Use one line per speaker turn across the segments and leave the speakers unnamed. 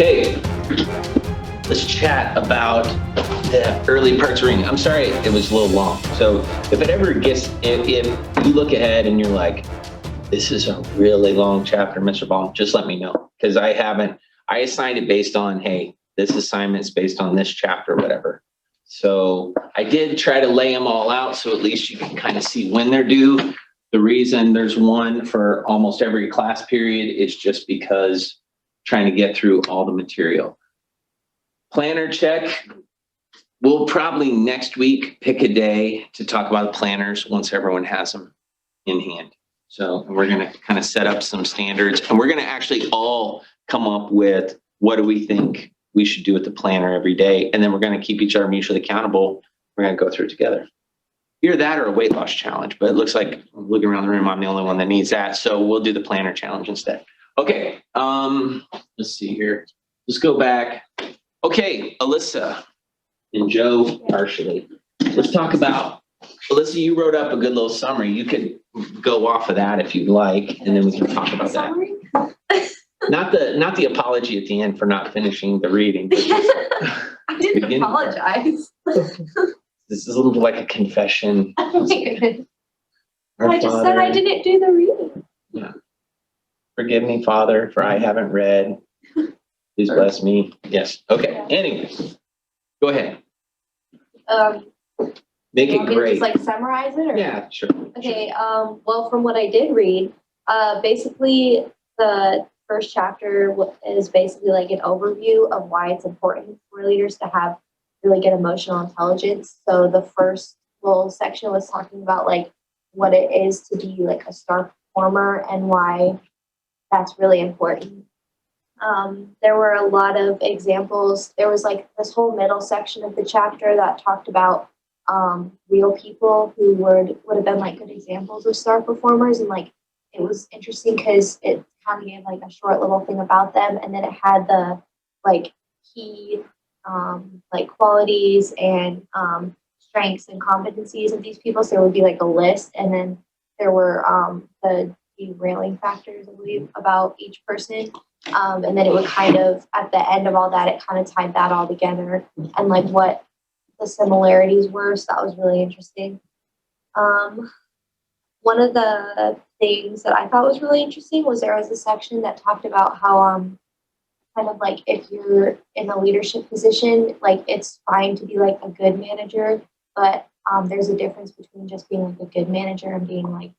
Okay, let's chat about the early parts of reading. I'm sorry it was a little long. So if it ever gets, if you look ahead and you're like, this is a really long chapter, Mr. Baum, just let me know. Because I assigned it based on, hey, this assignment's based on this chapter, whatever. So I did try to lay them all out so at least you can kind of see when they're due. The reason there's one for almost every class period is just because trying to get through all the material. Planner check. We'll probably next week pick a day to talk about the planners once everyone has them in hand. So we're going to kind of set up some standards, and we're going to actually all come up with what do we think we should do with the planner every day. And then we're going to keep each other mutually accountable. We're going to go through it together. Either that or a weight loss challenge, but it looks like looking around the room, I'm the only one that needs that. So we'll do the planner challenge instead. Okay, let's see here. Let's go back. Okay, Alyssa and Joe partially. Let's talk about, Alyssa, you wrote up a good little summary. You could go off of that if you'd like, and then we can talk about that. Not the apology at the end for not finishing the reading.
I didn't apologize.
This is a little like a confession.
Oh my goodness. I just said I didn't do the reading.
Yeah. Forgive me, Father, for I haven't read. Please bless me. Yes. Okay.
Yeah.
Anyways, go ahead. Make
You
it
want me to
great.
just like summarize it? Or?
Yeah, sure.
Okay. Well, from what I did read, basically the first chapter is basically like an overview of why it's important for leaders to have really good emotional intelligence. So the first little section was talking about like what it is to be like a star performer and why that's really important. There were a lot of examples. There was like this whole middle section of the chapter that talked about real people who would have been like good examples of star performers, and like it was interesting because it kind of gave like a short little thing about them, and then it had the like key like qualities and strengths and competencies of these people. So there would be like a list, and then there were the derailing factors, I believe, about each person. And then it would kind of, at the end of all that, it kind of tied that all together and like what the similarities were. So that was really interesting. One of the things that I thought was really interesting was there was a section that talked about how kind of like if you're in a leadership position, like it's fine to be like a good manager, but there's a difference between just being like a good manager and being like,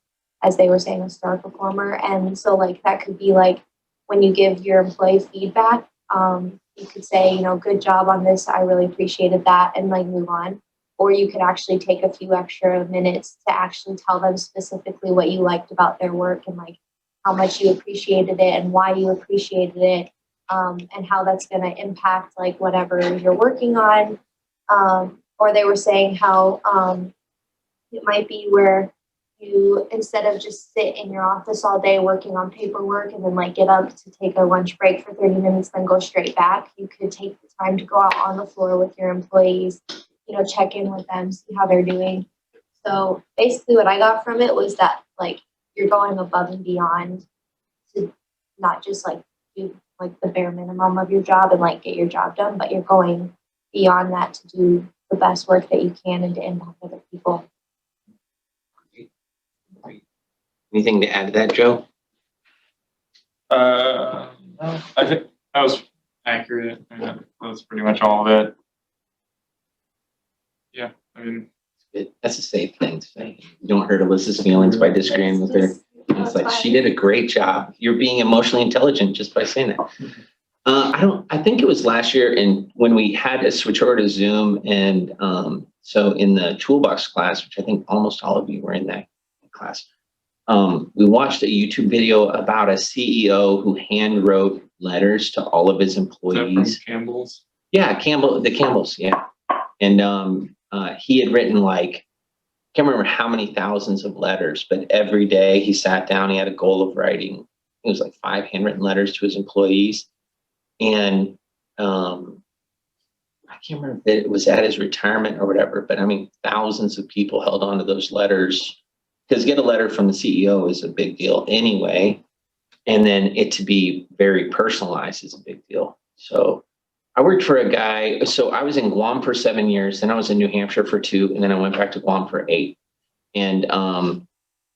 as they were saying, a star performer. And so like that could be like when you give your employee feedback, you could say, you know, good job on this, I really appreciated that, and like move on. Or you could actually take a few extra minutes to actually tell them specifically what you liked about their work and like how much you appreciated it and why you appreciated it, and how that's going to impact like whatever you're working on. Or they were saying how it might be where you, instead of just sit in your office all day working on paperwork and then like get up to take a lunch break for 30 minutes, then go straight back, you could take the time to go out on the floor with your employees, you know, check in with them, see how they're doing. So basically what I got from it was that like you're going above and beyond to not just like do like the bare minimum of your job and like get your job done, but you're going beyond that to do the best work that you can and to impact other people.
Anything to add to that, Joe?
No, I think that was accurate. I mean, that was pretty much all of it. Yeah, I mean,
That's a safe thing to say. You don't hurt Alyssa's feelings by disagreeing with her. It's like she did a great job. You're being emotionally intelligent just by saying that. I think it was last year, and when we had to switch over to Zoom, and so in the toolbox class, which I think almost all of you were in that class, we watched a YouTube video about a CEO who hand wrote letters to all of his employees.
Campbell's.
Yeah, the Campbells, yeah. And he had written like, can't remember how many thousands of letters, but every day he sat down, he had a goal of writing, it was like 5 handwritten letters to his employees. And I can't remember if it was at his retirement or whatever, but I mean, thousands of people held on to those letters, because get a letter from the CEO is a big deal anyway. And then it to be very personalized is a big deal. So I worked for a guy. So I was in Guam for 7 years, then I was in New Hampshire for 2, and then I went back to Guam for 8. And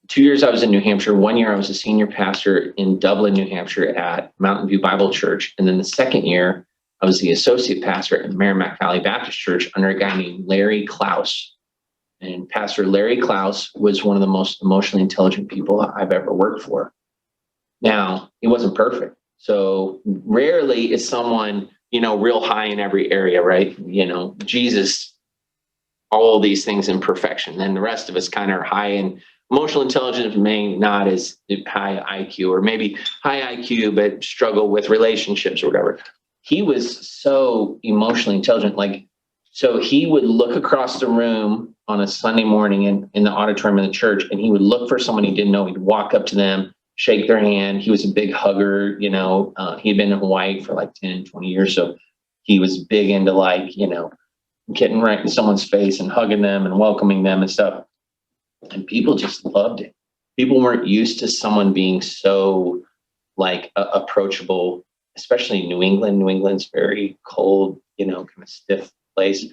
2 years I was in New Hampshire. 1 year I was a senior pastor in Dublin, New Hampshire at Mountain View Bible Church. And then the second year I was the associate pastor at Merrimack Valley Baptist Church under a guy named Larry Klaus. And Pastor Larry Klaus was one of the most emotionally intelligent people I've ever worked for. Now, he wasn't perfect. So rarely is someone, real high in every area, right? Jesus, all these things in perfection. And the rest of us kind of are high in emotional intelligence, may not as high IQ, or maybe high IQ, but struggle with relationships or whatever. He was so emotionally intelligent. So he would look across the room on a Sunday morning in the auditorium of the church, and he would look for someone he didn't know. He'd walk up to them, shake their hand. He was a big hugger. He'd been in Hawaii for like 10, 20 years. So he was big into getting right in someone's face and hugging them and welcoming them and stuff. And people just loved it. People weren't used to someone being so approachable, especially in New England. New England's very cold, kind of stiff place.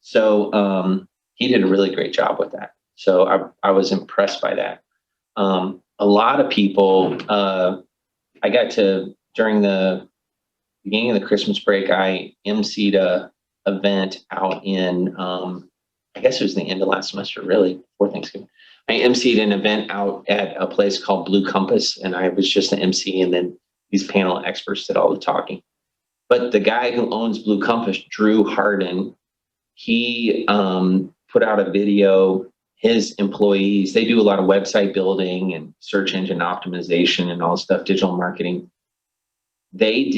So he did a really great job with that. So I was impressed by that. A lot of people, I got to, during the beginning of the Christmas break, I emceed a event out in, I guess it was the end of last semester, really, before Thanksgiving. I emceed an event out at a place called Blue Compass, and I was just the MC, and then these panel experts did all the talking. But the guy who owns Blue Compass, Drew Harden, he put out a video. His employees, they do a lot of website building and search engine optimization and all this stuff, digital marketing. They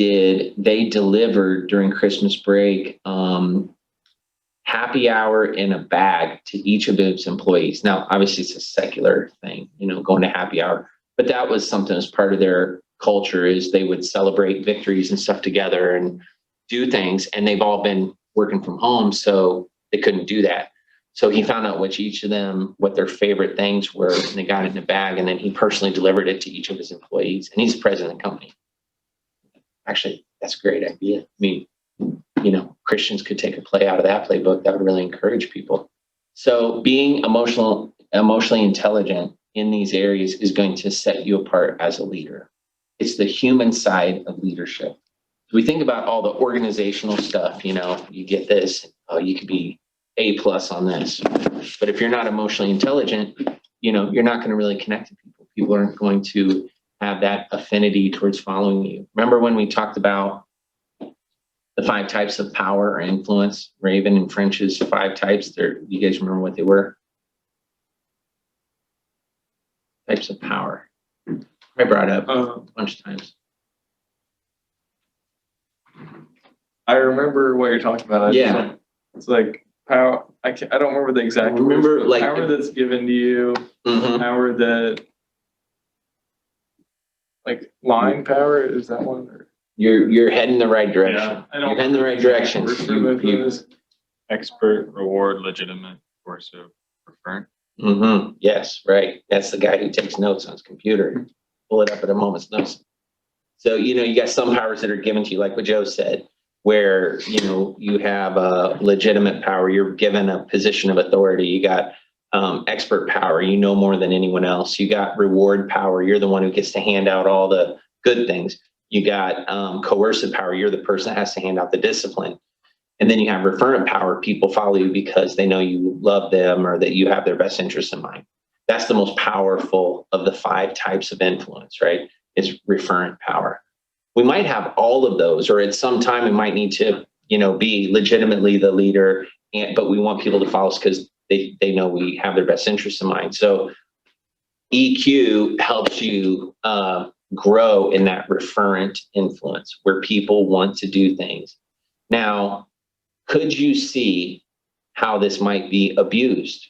delivered during Christmas break happy hour in a bag to each of his employees. Now, obviously it's a secular thing, going to happy hour, but that was something as part of their culture, is they would celebrate victories and stuff together and do things. And they've all been working from home, so they couldn't do that. So he found out what their favorite things were, and they got it in a bag, and then he personally delivered it to each of his employees, and he's the president of the company. Actually, that's a great idea. I mean, Christians could take a play out of that playbook. That would really encourage people. So being emotionally intelligent in these areas is going to set you apart as a leader. It's the human side of leadership. So we think about all the organizational stuff, you get this, you could be A+ on this. But if you're not emotionally intelligent, you're not going to really connect to people. People aren't going to have that affinity towards following you. Remember when we talked about the 5 types of power or influence, Raven and French's 5 types? You guys remember what they were? Types of power. I brought it up a bunch of times.
I remember what you're talking about. It's like power. I don't remember the exact
Remember,
words, power that's given to you, power that, line power, is that one? Or?
You're heading the right direction.
Yeah,
you're heading the right direction.
Expert, reward, legitimate, coercive, referent.
Yes, right. That's the guy who takes notes on his computer. Pull it up at a moment's notice. So, you got some powers that are given to you, like what Joe said, where, you have a legitimate power. You're given a position of authority. You got expert power. You know more than anyone else. You got reward power. You're the one who gets to hand out all the good things. You got coercive power. You're the person that has to hand out the discipline. And then you have referent power. People follow you because they know you love them or that you have their best interests in mind. That's the most powerful of the 5 types of influence, right? Is referent power. We might have all of those, or at some time we might need to, be legitimately the leader, but we want people to follow us because they know we have their best interests in mind. So EQ helps you grow in that referent influence where people want to do things. Now, could you see how this might be abused?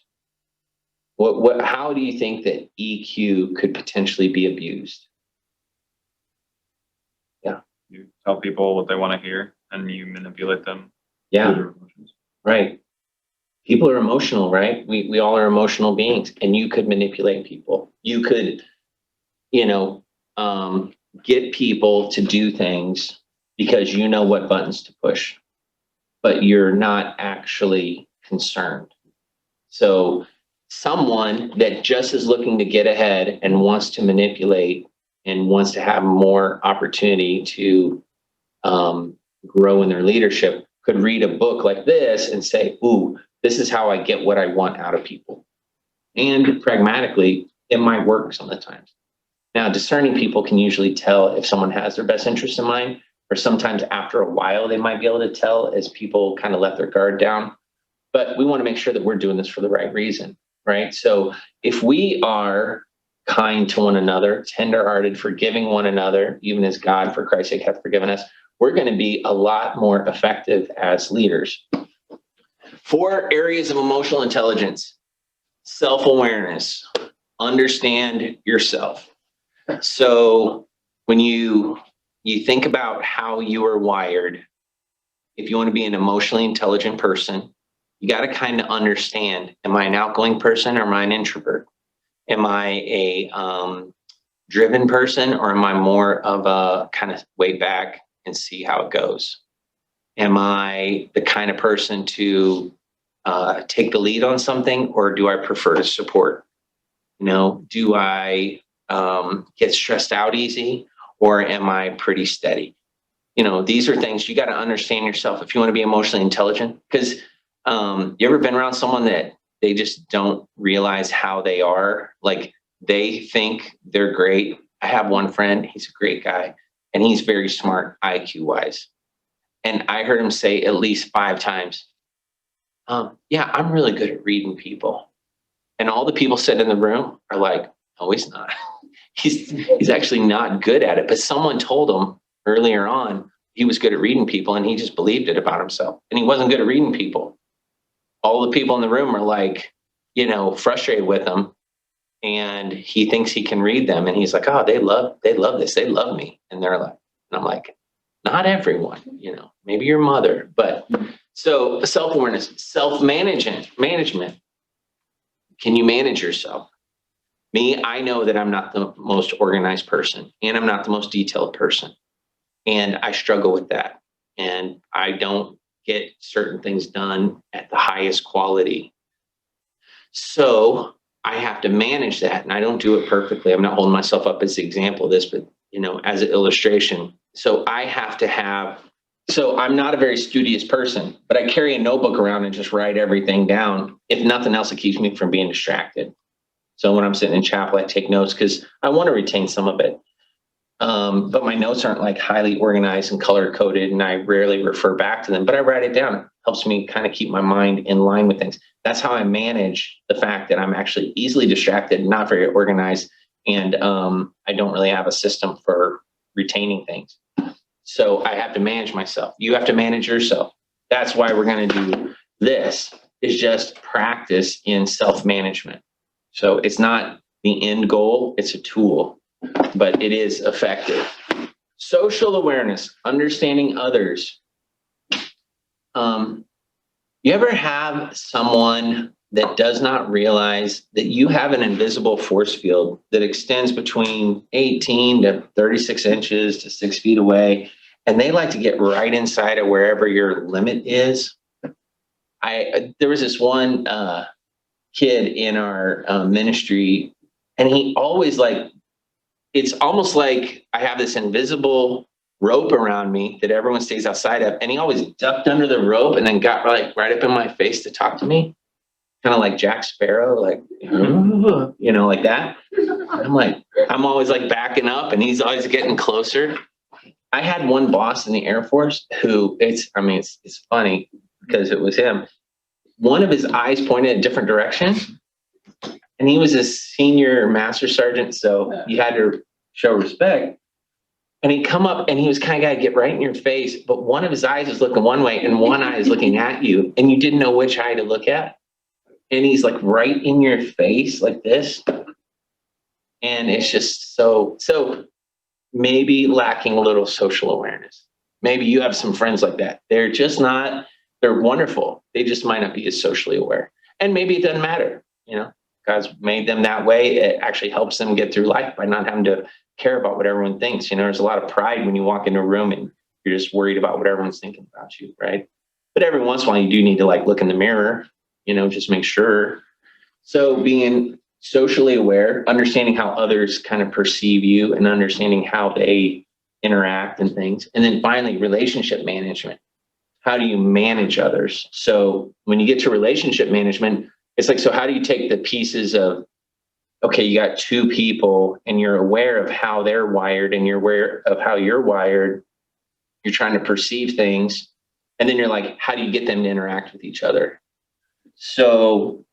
How do you think that EQ could potentially be abused? Yeah.
You tell people what they want to hear and you manipulate them.
Yeah. Right. People are emotional, right? We all are emotional beings, and you could manipulate people. You could, get people to do things because you know what buttons to push, but you're not actually concerned. So someone that just is looking to get ahead and wants to manipulate and wants to have more opportunity to grow in their leadership could read a book like this and say, ooh, this is how I get what I want out of people. And pragmatically, it might work sometimes. Now, discerning people can usually tell if someone has their best interest in mind, or sometimes after a while, they might be able to tell as people kind of let their guard down. But we want to make sure that we're doing this for the right reason, right? So if we are kind to one another, tenderhearted, forgiving one another, even as God, for Christ's sake, hath forgiven us, we're going to be a lot more effective as leaders. 4 areas of emotional intelligence: self-awareness, understand yourself. So when you think about how you are wired, if you want to be an emotionally intelligent person, you got to kind of understand, am I an outgoing person or am I an introvert? Am I a driven person, or am I more of a kind of wait back and see how it goes? Am I the kind of person to take the lead on something, or do I prefer to support? Do I get stressed out easy, or am I pretty steady? These are things you got to understand yourself if you want to be emotionally intelligent. Because you ever been around someone that they just don't realize how they are? Like, they think they're great. I have one friend, he's a great guy, and he's very smart IQ wise. And I heard him say at least 5 times, yeah, I'm really good at reading people. And all the people sitting in the room are like, no, he's not. He's actually not good at it. But someone told him earlier on he was good at reading people, and he just believed it about himself. And he wasn't good at reading people. All the people in the room are like, frustrated with him. And he thinks he can read them. And he's like, oh, they love this. They love me. And they're like, and I'm like, not everyone, maybe your mother. But so self-awareness, self-management. Can you manage yourself? Me, I know that I'm not the most organized person, and I'm not the most detailed person. And I struggle with that. And I don't get certain things done at the highest quality. So I have to manage that, and I don't do it perfectly. I'm not holding myself up as the example of this, but as an illustration. So I have to have, so I'm not a very studious person, but I carry a notebook around and just write everything down. If nothing else, it keeps me from being distracted. So when I'm sitting in chapel, I take notes because I want to retain some of it. But my notes aren't like highly organized and color coded, and I rarely refer back to them, but I write it down. It helps me kind of keep my mind in line with things. That's how I manage the fact that I'm actually easily distracted, not very organized, and I don't really have a system for retaining things. So I have to manage myself. You have to manage yourself. That's why we're going to do this, is just practice in self-management. So it's not the end goal, it's a tool, but it is effective. Social awareness, understanding others. You ever have someone that does not realize that you have an invisible force field that extends between 18 to 36 inches to 6 feet away, and they like to get right inside of wherever your limit is? There was this one kid in our ministry, and he always it's almost like I have this invisible rope around me that everyone stays outside of, and he always ducked under the rope and then got right up in my face to talk to me, kind of like Jack Sparrow, like like that. I'm always backing up, and he's always getting closer. I had one boss in the Air Force who it's funny because it was him. One of his eyes pointed a different direction, and he was a senior master sergeant, so you had to show respect. And he'd come up, and he was kind of got to get right in your face, but one of his eyes is looking one way, and one eye is looking at you, and you didn't know which eye to look at. And he's right in your face like this. And it's just so maybe lacking a little social awareness. Maybe you have some friends like that. They're just not, they're wonderful. They just might not be as socially aware. And maybe it doesn't matter. God's made them that way. It actually helps them get through life by not having to care about what everyone thinks. There's a lot of pride when you walk into a room and You're just worried about what everyone's thinking about you, right? But every once in a while, you do need to like look in the mirror, just make sure. So being socially aware, understanding how others kind of perceive you and understanding how they interact and things. And then finally, relationship management. How do you manage others? So when you get to relationship management, it's like, so how do you take the pieces of, okay, you got two people and you're aware of how they're wired and you're aware of how you're wired. You're trying to perceive things. And then you're like, how do you get them to interact with each other? So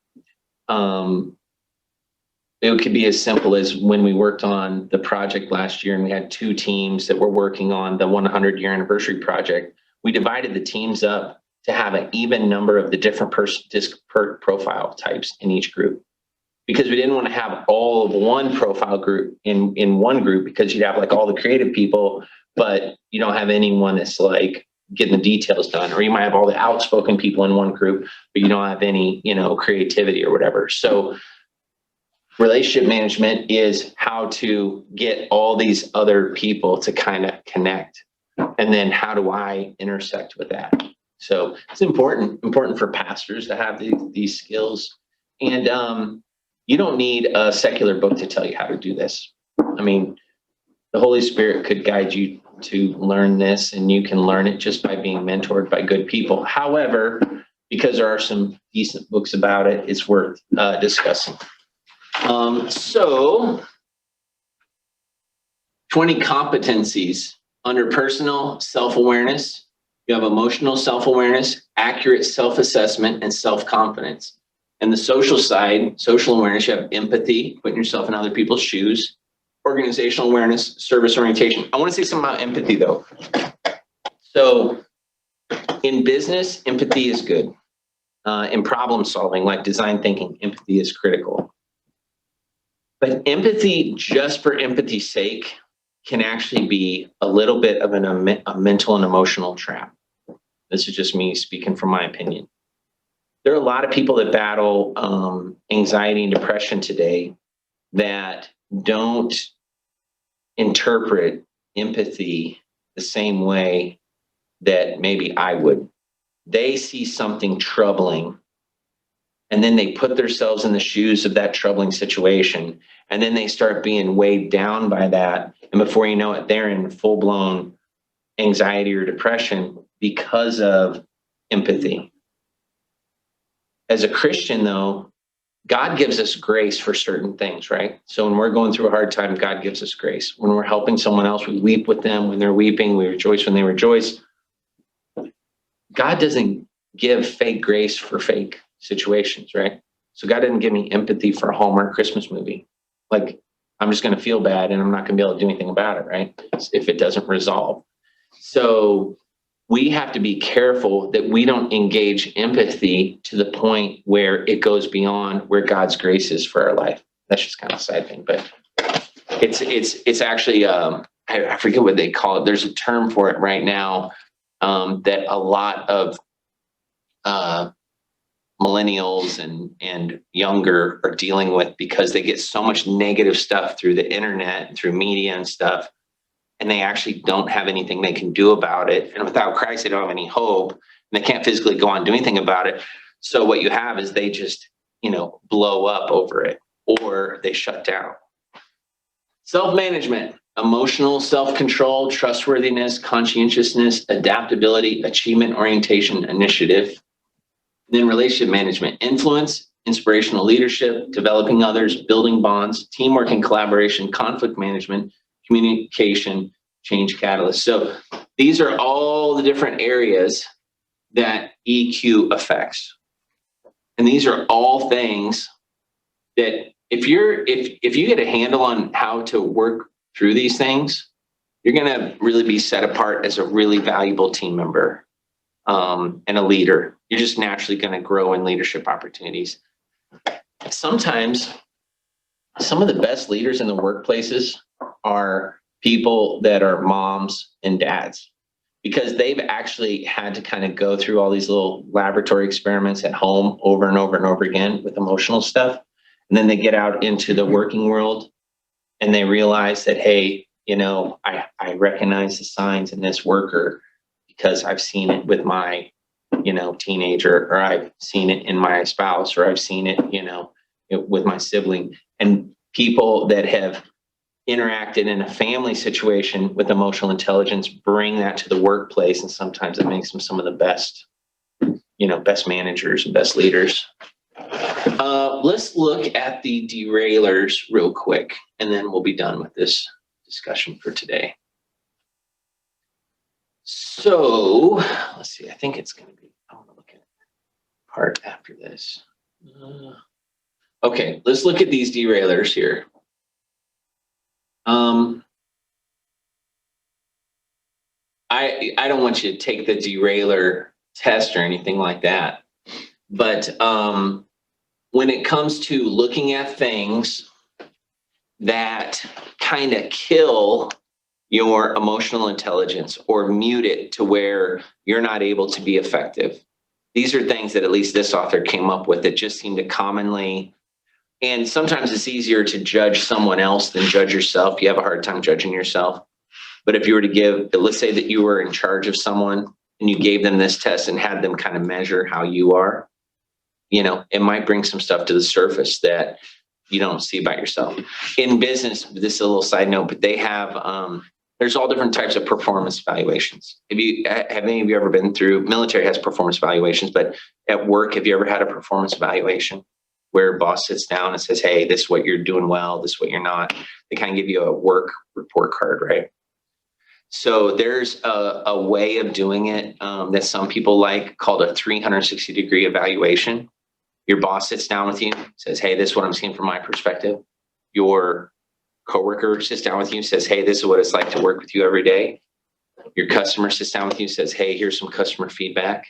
it could be as simple as when we worked on the project last year and we had two teams that were working on the 100-year anniversary project. We divided the teams up to have an even number of the different disc profile types in each group, because we didn't want to have all of one profile group in one group, because you'd have like all the creative people, but you don't have anyone that's like getting the details done, or you might have all the outspoken people in one group, but you don't have any, creativity or whatever. So relationship management is how to get all these other people to kind of connect. And then how do I intersect with that? So it's important for pastors to have these skills. And you don't need a secular book to tell you how to do this. I mean, the Holy Spirit could guide you to learn this, and you can learn it just by being mentored by good people. However, because there are some decent books about it, it's worth discussing. So 20 competencies under personal self-awareness. You have emotional self-awareness, accurate self-assessment, and self-confidence. And the social side, social awareness, you have empathy, putting yourself in other people's shoes, organizational awareness, service orientation. I want to say something about empathy though. So in business, empathy is good. In problem solving, like design thinking, empathy is critical. But empathy, just for empathy's sake, can actually be a little bit of a mental and emotional trap. This is just me speaking from my opinion. There are a lot of people that battle anxiety and depression today that don't interpret empathy the same way that maybe I would. They see something troubling, and then they put themselves in the shoes of that troubling situation, and then they start being weighed down by that. And before you know it, they're in full-blown anxiety or depression because of empathy. As a Christian, though, God gives us grace for certain things, right? So when we're going through a hard time, God gives us grace. When we're helping someone else, we weep with them. When they're weeping, we rejoice when they rejoice. God doesn't give fake grace for fake situations, right? So God didn't give me empathy for a Hallmark Christmas movie. Like, I'm just going to feel bad and I'm not going to be able to do anything about it, right? If it doesn't resolve. So we have to be careful that we don't engage empathy to the point where it goes beyond where God's grace is for our life. That's just kind of a side thing, but it's actually, I forget what they call it. There's a term for it right now that a lot of millennials and younger are dealing with, because they get so much negative stuff through the internet and through media and stuff, and they actually don't have anything they can do about it. And without Christ, they don't have any hope, and they can't physically go on and do anything about it. So what you have is they just, blow up over it, or they shut down. Self-management, emotional self-control, trustworthiness, conscientiousness, adaptability, achievement, orientation, initiative. Then relationship management, influence, inspirational leadership, developing others, building bonds, teamwork and collaboration, conflict management, communication, change catalyst. So these are all the different areas that EQ affects. And these are all things that if you get a handle on how to work through these things, you're going to really be set apart as a really valuable team member and a leader. You're just naturally going to grow in leadership opportunities. Sometimes some of the best leaders in the workplaces are people that are moms and dads, because they've actually had to kind of go through all these little laboratory experiments at home over and over and over again with emotional stuff. And then they get out into the working world and they realize that, hey, I recognize the signs in this worker because I've seen it with my, teenager, or I've seen it in my spouse, or I've seen it, with my sibling. And people that have interacted in a family situation with emotional intelligence bring that to the workplace. And sometimes it makes them some of the best, best managers and best leaders. Let's look at the derailers real quick, and then we'll be done with this discussion for today. So let's see, I think it's going to be, I want to look at part after this. Okay, let's look at these derailers here. I don't want you to take the derailer test or anything like that, but when it comes to looking at things that kind of kill your emotional intelligence or mute it to where you're not able to be effective, these are things that at least this author came up with that just seem to commonly, and sometimes it's easier to judge someone else than judge yourself. You have a hard time judging yourself. But if you were to give, let's say that you were in charge of someone and you gave them this test and had them kind of measure how you are, it might bring some stuff to the surface that you don't see about yourself. In business, this is a little side note, but they have, there's all different types of performance evaluations. Have any of you ever been through, military has performance evaluations, but at work, have you ever had a performance evaluation where a boss sits down and says, hey, this is what you're doing well, this is what you're not? They kind of give you a work report card, right? So there's a way of doing it that some people like called a 360-degree evaluation. Your boss sits down with you, says, hey, this is what I'm seeing from my perspective. Your coworker sits down with you, says, hey, this is what it's like to work with you every day. Your customer sits down with you, says, hey, here's some customer feedback.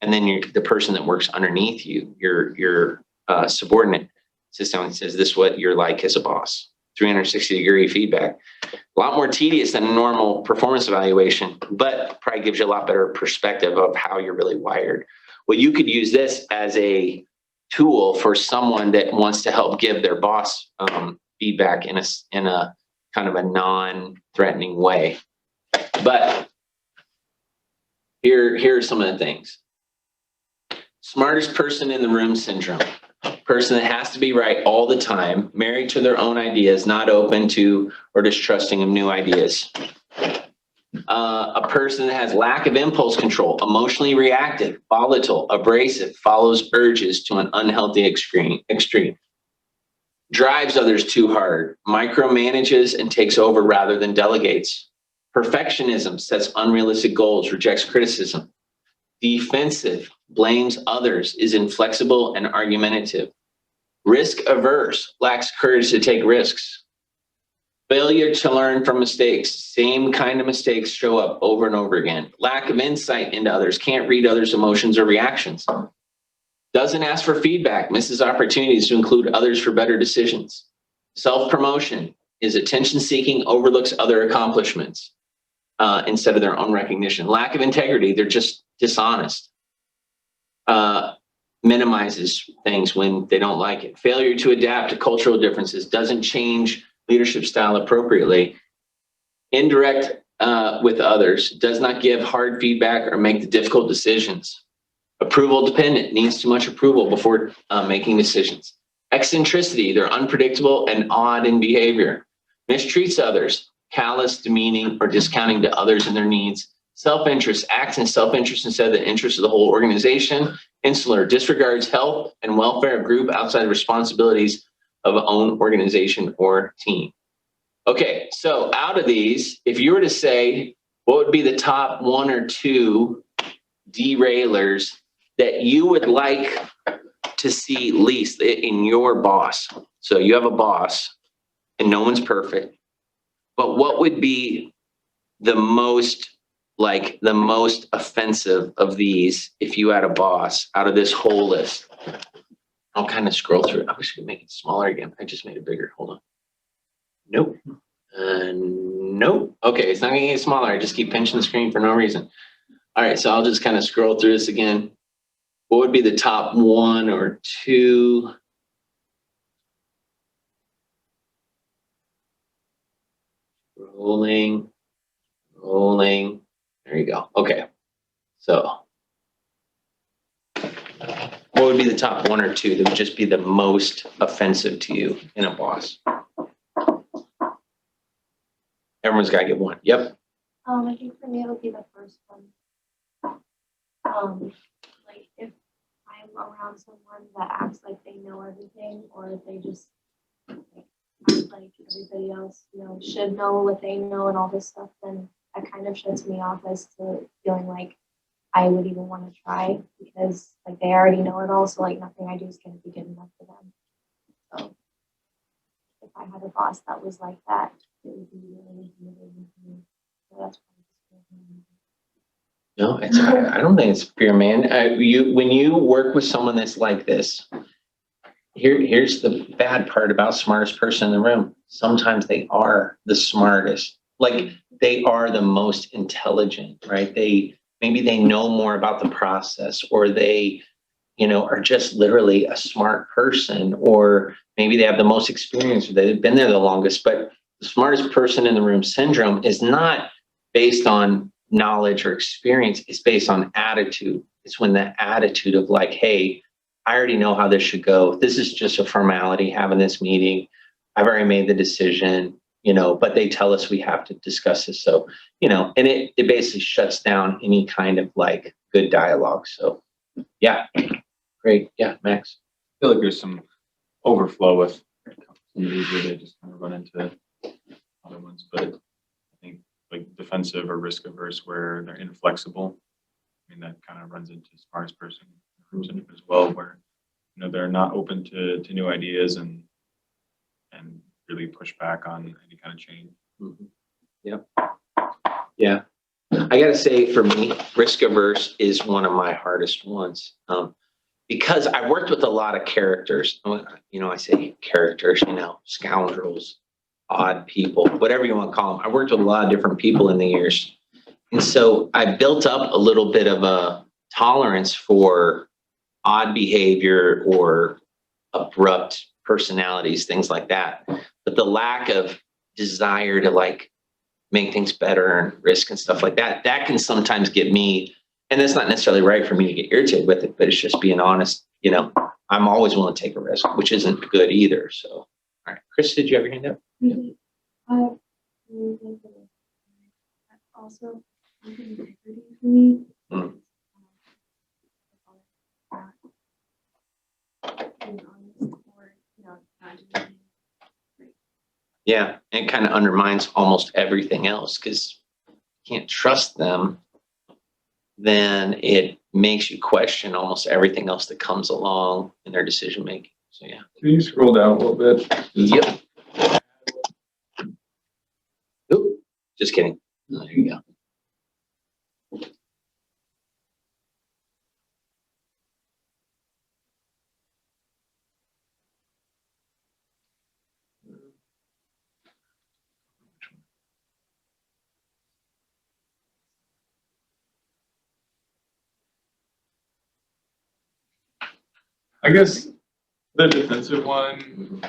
And then the person that works underneath you, your subordinate, sits down and says, this is what you're like as a boss. 360-degree feedback. A lot more tedious than a normal performance evaluation, but probably gives you a lot better perspective of how you're really wired. Well, you could use this as a tool for someone that wants to help give their boss feedback in a kind of a non-threatening way. But here are some of the things. Smartest person in the room syndrome. Person that has to be right all the time, married to their own ideas, not open to or distrusting of new ideas. A person that has lack of impulse control, emotionally reactive, volatile, abrasive, follows urges to an unhealthy extreme. Drives others too hard, micromanages and takes over rather than delegates. Perfectionism, sets unrealistic goals, rejects criticism. Defensive, blames others, is inflexible and argumentative. Risk averse, lacks courage to take risks. Failure to learn from mistakes, same kind of mistakes show up over and over again. Lack of insight into others, can't read others' emotions or reactions. Doesn't ask for feedback, misses opportunities to include others for better decisions. Self-promotion, is attention-seeking, overlooks other accomplishments instead of their own recognition. Lack of integrity, they're just dishonest. Minimizes things when they don't like it. Failure to adapt to cultural differences, doesn't change leadership style appropriately. Indirect with others, does not give hard feedback or make the difficult decisions. Approval dependent, needs too much approval before making decisions. Eccentricity, they're unpredictable and odd in behavior. Mistreats others, callous, demeaning, or discounting to others and their needs. Self-interest, acts in self-interest instead of the interest of the whole organization. Insular, disregards health and welfare of group outside responsibilities of own organization or team. Okay, so out of these, if you were to say, what would be the top 1 or 2 derailers that you would like to see least in your boss? So you have a boss and no one's perfect, but what would be the most offensive of these if you had a boss out of this whole list? I'll kind of scroll through it. I wish I could make it smaller again. I just made it bigger. Hold on. Nope. Nope. Okay, it's not gonna get smaller. I just keep pinching the screen for no reason. All right, so I'll just kind of scroll through this again. What would be the top 1 or 2? Scroll Rolling. There you go. Okay. So what would be the top one or two that would just be the most offensive to you in a boss? Everyone's got to get one. Yep.
I think for me it'll be the first one. Like if I'm around someone that acts like they know everything, or if they just like, act like everybody else, should know what they know and all this stuff, then that kind of shuts me off as to feeling like I would even want to try, because like they already know it all, so like nothing I do is going to be good enough for them. So if I had a boss that was like that, it would be really intimidating for me. So that's probably
No, I don't think it's fear, man. When you work with someone that's like this, here's the bad part about smartest person in the room. Sometimes they are the smartest. Like they are the most intelligent, right? Maybe they know more about the process, or they, are just literally a smart person, or maybe they have the most experience, or they've been there the longest. But the smartest person in the room syndrome is not based on knowledge or experience. It's based on attitude. It's when the attitude of like, hey, I already know how this should go. This is just a formality, having this meeting. I've already made the decision, but they tell us we have to discuss this. So, and it basically shuts down any kind of like good dialogue. So yeah, great. Yeah, Max.
I feel like there's some overflow with some of these where they just kind of run into other ones, but I think like defensive or risk averse where they're inflexible. I mean, that kind of runs into smartest person as well, where they're not open to new ideas and really push back on any kind of change.
Mm-hmm. Yep. Yeah. I got to say, for me, risk averse is one of my hardest ones, because I worked with a lot of characters. I say characters, scoundrels, odd people, whatever you want to call them. I worked with a lot of different people in the years. And so I built up a little bit of a tolerance for odd behavior or abrupt personalities, things like that. But the lack of desire to like make things better and risk and stuff like that, that can sometimes get me, and it's not necessarily right for me to get irritated with it, but it's just being honest. I'm always willing to take a risk, which isn't good either. So, all right. Chris, did you have your hand up?
really, really think that that's also integrity for me.
Mm.
Being honest, or not doing anything.
Yeah, and it kind of undermines almost everything else, because you can't trust them. Then it makes you question almost everything else that comes along in their decision making. So yeah.
Can you scroll down a little bit?
Yep. Oop, just kidding. Oh, there you go.
I guess the defensive one,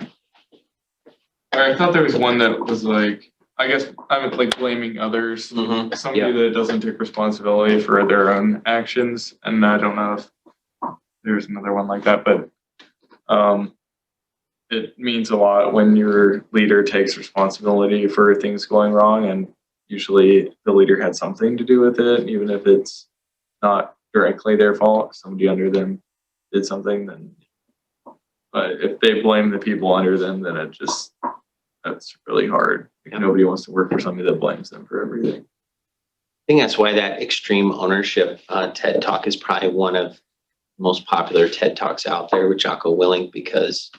I thought there was one that was like, I guess I'm like blaming others.
Mm-hmm.
Somebody that doesn't take responsibility for their own actions. And I don't know if there's another one like that, but it means a lot when your leader takes responsibility for things going wrong. And usually the leader had something to do with it, even if it's not directly their fault. Somebody under them did something, then, but if they blame the people under them, then that's really hard. Like, nobody wants to work for somebody that blames them for everything.
I think that's why that extreme ownership TED Talk is probably one of the most popular TED Talks out there with Jocko Willink, because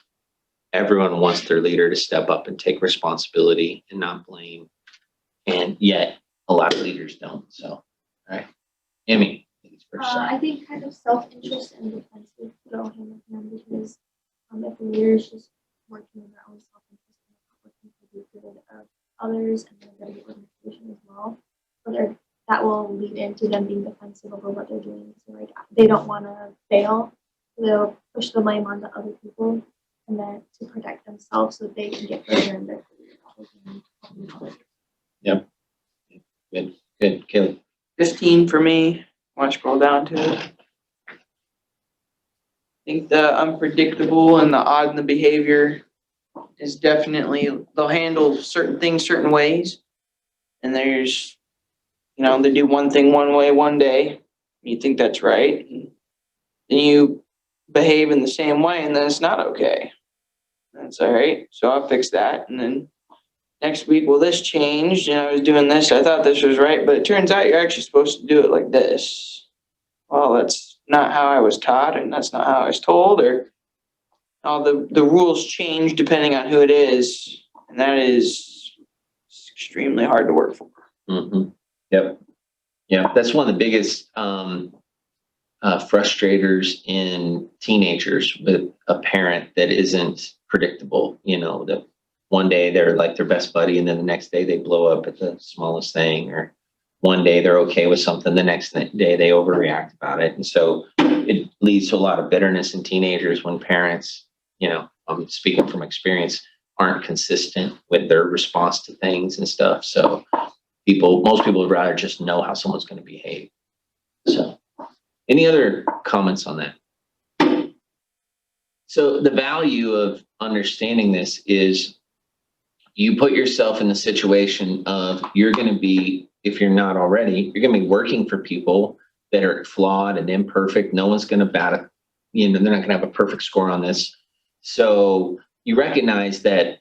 everyone wants their leader to step up and take responsibility and not blame. And yet a lot of leaders don't. So, all right. Emmy.
I think kind of self-interest and defensive go hand in hand, because if the leader is just working on their own self-interest and not working for the good of others and then the organization as well, so that will lead into them being defensive over what they're doing. So like they don't want to fail, so they'll push the blame onto other people, and then to protect themselves so they can get further in their career.
Good, good, Kelly.
15 for me. Want to scroll down to it? I think the unpredictable and the odd in the behavior is definitely, they'll handle certain things certain ways. And there's, they do one thing one way one day. You think that's right. And then you behave in the same way and then it's not okay. That's all right. So I'll fix that. And then next week, well, this changed and I was doing this. I thought this was right, but it turns out you're actually supposed to do it like this. Well, that's not how I was taught and that's not how I was told, or all the rules change depending on who it is. And that is extremely hard to work for.
Mm-hmm. Yep. Yeah, that's one of the biggest frustrators in teenagers with a parent that isn't predictable. That one day they're like their best buddy, and then the next day they blow up at the smallest thing, or one day they're okay with something, the next day they overreact about it. And so it leads to a lot of bitterness in teenagers when parents, I'm speaking from experience, aren't consistent with their response to things and stuff. So most people would rather just know how someone's going to behave. So any other comments on that? So the value of understanding this is you put yourself in the situation of you're going to be, if you're not already, you're going to be working for people that are flawed and imperfect. No one's going to bat it. They're not going to have a perfect score on this. So you recognize that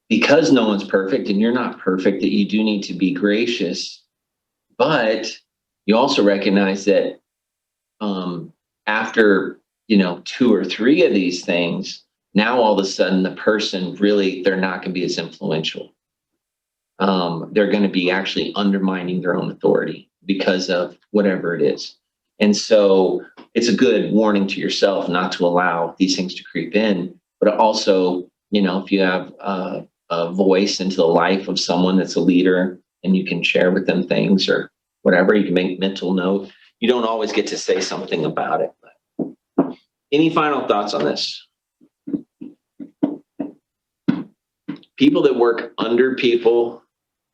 because no one's perfect and you're not perfect, that you do need to be gracious. But you also recognize that after, 2 or 3 of these things, now all of a sudden the person really, they're not going to be as influential. They're going to be actually undermining their own authority because of whatever it is. And so it's a good warning to yourself not to allow these things to creep in, but also, if you have a voice into the life of someone that's a leader and you can share with them things or whatever, you can make mental note. You don't always get to say something about it. But any final thoughts on this? People that work under people,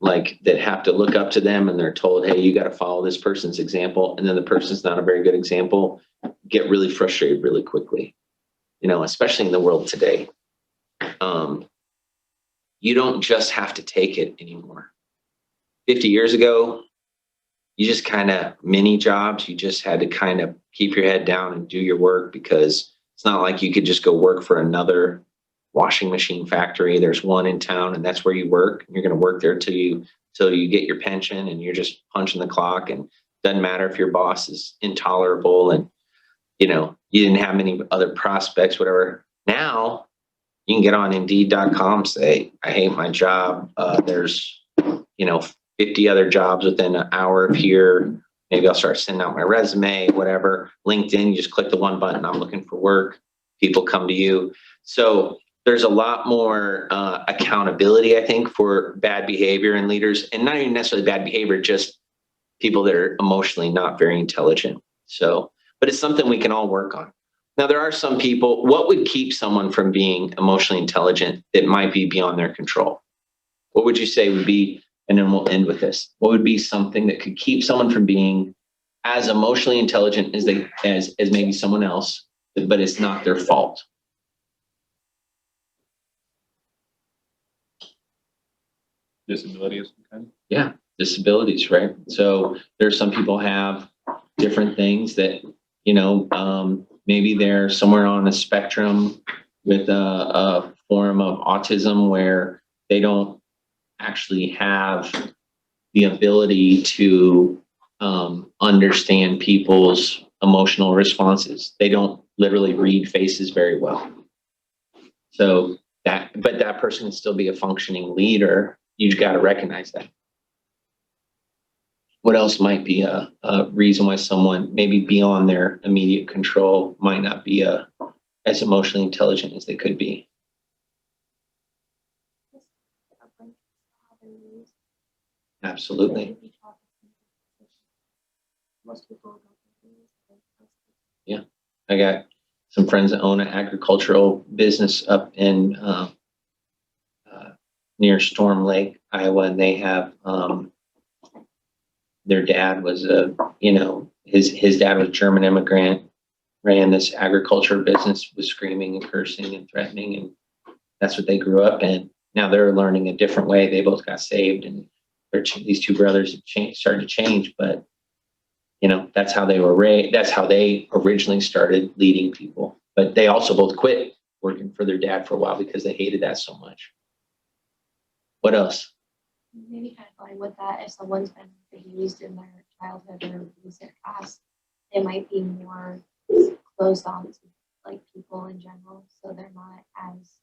like that have to look up to them and they're told, hey, you got to follow this person's example, and then the person's not a very good example, get really frustrated really quickly, especially in the world today. You don't just have to take it anymore. 50 years ago, you just kind of mini jobs. You just had to kind of keep your head down and do your work, because it's not like you could just go work for another washing machine factory. There's one in town and that's where you work. You're going to work there till you get your pension, and you're just punching the clock, and doesn't matter if your boss is intolerable and, you didn't have many other prospects, whatever. Now you can get on Indeed.com, say, I hate my job. There's, 50 other jobs within an hour of here. Maybe I'll start sending out my resume, whatever. LinkedIn, you just click the one button, I'm looking for work. People come to you. So there's a lot more accountability, I think, for bad behavior in leaders, and not even necessarily bad behavior, just people that are emotionally not very intelligent. So, but it's something we can all work on. Now, there are some people, what would keep someone from being emotionally intelligent that might be beyond their control? What would you say would be, and then we'll end with this, what would be something that could keep someone from being as emotionally intelligent as as maybe someone else, but it's not their fault?
Disability of some kind.
Yeah, disabilities, right? So there's some people have different things that, maybe they're somewhere on a spectrum with a form of autism where they don't actually have the ability to understand people's emotional responses. They don't literally read faces very well. So that person can still be a functioning leader. You've got to recognize that. What else might be a reason why someone maybe beyond their immediate control might not be as emotionally intelligent as they could be? Absolutely. Yeah, I got some friends that own an agricultural business up in near Storm Lake, Iowa, and they have, their dad was his dad was a German immigrant, ran this agriculture business, was screaming and cursing and threatening, and that's what they grew up in. Now they're learning a different way. They both got saved, and these two brothers have started to change, but that's how they were raised. That's how they originally started leading people. But they also both quit working for their dad for a while because they hated that so much. What else?
Maybe kind of going with that, if someone's been abused in their childhood or abused in the past, they might be more closed on to like people in general, so they're not as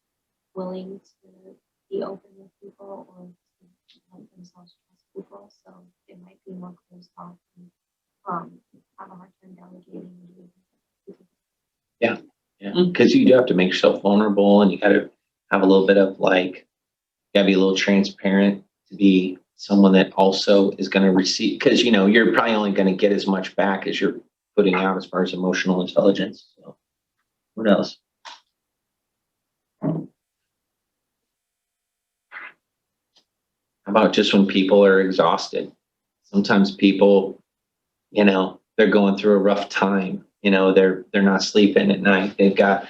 willing to be open with people or to let themselves trust people. So they might be more closed off and have a hard time delegating and doing things.
Yeah, because you do have to make yourself vulnerable, and you got to have a little bit of you got to be a little transparent to be someone that also is going to receive, because you're probably only going to get as much back as you're putting out as far as emotional intelligence. So, what else? How about just when people are exhausted? Sometimes people, they're going through a rough time. They're not sleeping at night. They've got,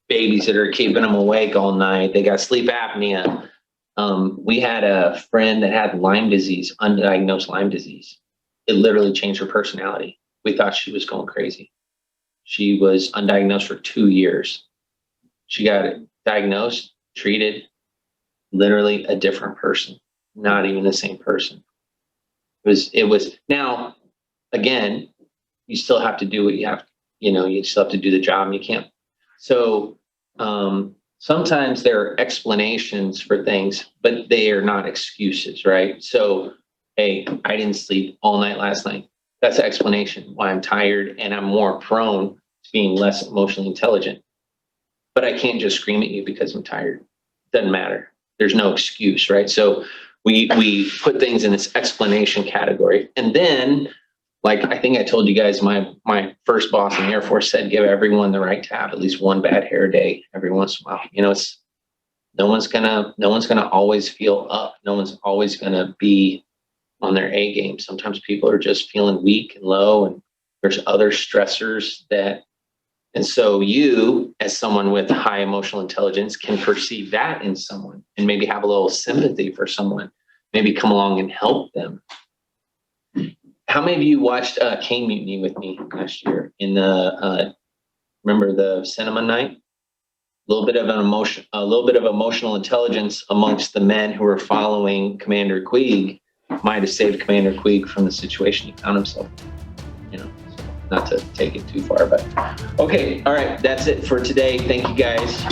babies that are keeping them awake all night. They got sleep apnea. We had a friend that had Lyme disease, undiagnosed Lyme disease. It literally changed her personality. We thought she was going crazy. She was undiagnosed for 2 years. She got diagnosed, treated, literally a different person, not even the same person. It was now, again, you still have to do what you have, you still have to do the job, and you can't. So sometimes there are explanations for things, but they are not excuses, right? So, hey, I didn't sleep all night last night. That's an explanation why I'm tired and I'm more prone to being less emotionally intelligent. But I can't just scream at you because I'm tired. Doesn't matter. There's no excuse, right? So we put things in this explanation category. And then, I think I told you guys, my first boss in the Air Force said, give everyone the right to have at least one bad hair day every once in a while. It's no one's gonna always feel up. No one's always gonna be on their A game. Sometimes people are just feeling weak and low, and there's other stressors and so you, as someone with high emotional intelligence, can perceive that in someone and maybe have a little sympathy for someone, maybe come along and help them. How many of you watched Cane Mutiny with me last year in the remember the cinema night? A little bit of emotional intelligence amongst the men who were following Commander Queeg might have saved Commander Queeg from the situation he found himself in. Not to take it too far, but okay. All right. That's it for today. Thank you guys.